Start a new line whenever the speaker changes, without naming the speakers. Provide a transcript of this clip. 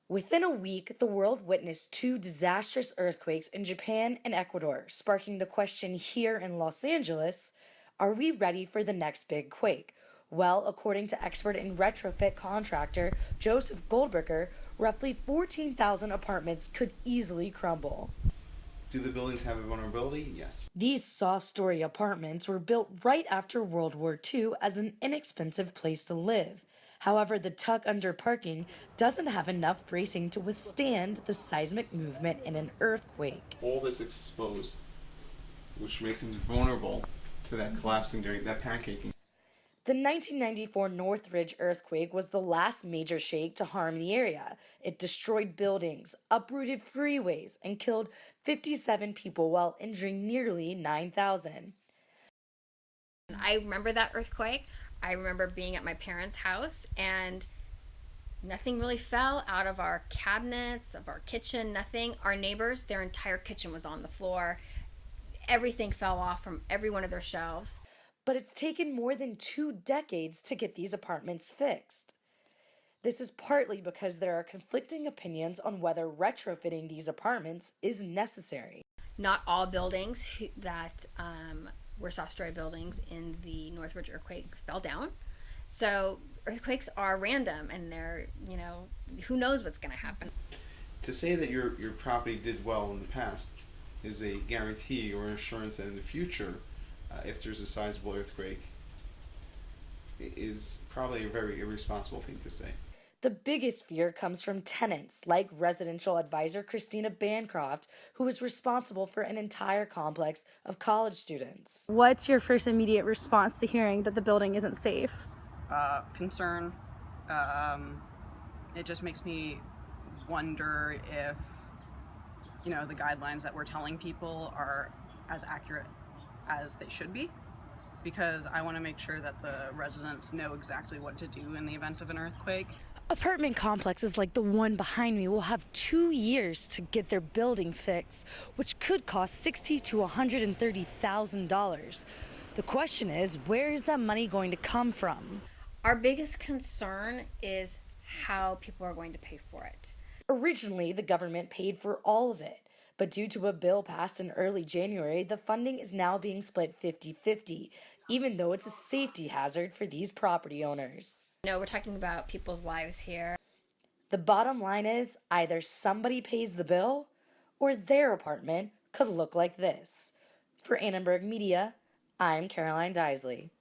Within a week, the world witnessed two disastrous earthquakes in Japan and Ecuador, sparking the question here in Los Angeles, are we ready for the next big quake? Well, according to expert and retrofit contractor Joseph Goldberger, roughly 14,000 apartments could easily crumble.
Do the buildings have a vulnerability? Yes.
These soft-story apartments were built right after World War II as an inexpensive place to live. However, the tuck under parking doesn't have enough bracing to withstand the seismic movement in an earthquake.
All this exposed, which makes it vulnerable to that collapsing during that pancaking.
The 1994 Northridge earthquake was the last major shake to harm the area. It destroyed buildings, uprooted freeways, and killed 57 people while injuring nearly 9,000.
I remember that earthquake. I remember being at my parents' house and nothing really fell out of our cabinets, of our kitchen, nothing. Our neighbors, their entire kitchen was on the floor. Everything fell off from every one of their shelves.
But it's taken more than 2 decades to get these apartments fixed. This is partly because there are conflicting opinions on whether retrofitting these apartments is necessary.
Not all buildings that were soft-story buildings in the Northridge earthquake fell down. So earthquakes are random and they're, who knows what's going to happen.
To say that your property did well in the past is a guarantee or assurance that in the future, if there's a sizable earthquake, is probably a very irresponsible thing to say.
The biggest fear comes from tenants like residential advisor Christina Bancroft, who is responsible for an entire complex of college students.
What's your first immediate response to hearing that the building isn't safe?
Concern. It just makes me wonder if, the guidelines that we're telling people are as accurate as they should be, because I want to make sure that the residents know exactly what to do in the event of an earthquake.
Apartment complexes like the one behind me will have 2 years to get their building fixed, which could cost $60,000 to $130,000. The question is, where is that money going to come from?
Our biggest concern is how people are going to pay for it.
Originally, the government paid for all of it, but due to a bill passed in early January, the funding is now being split 50-50, even though it's a safety hazard for these property owners.
We're talking about people's lives here.
The bottom line is either somebody pays the bill or their apartment could look like this. For Annenberg Media, I'm Caroline Deisley.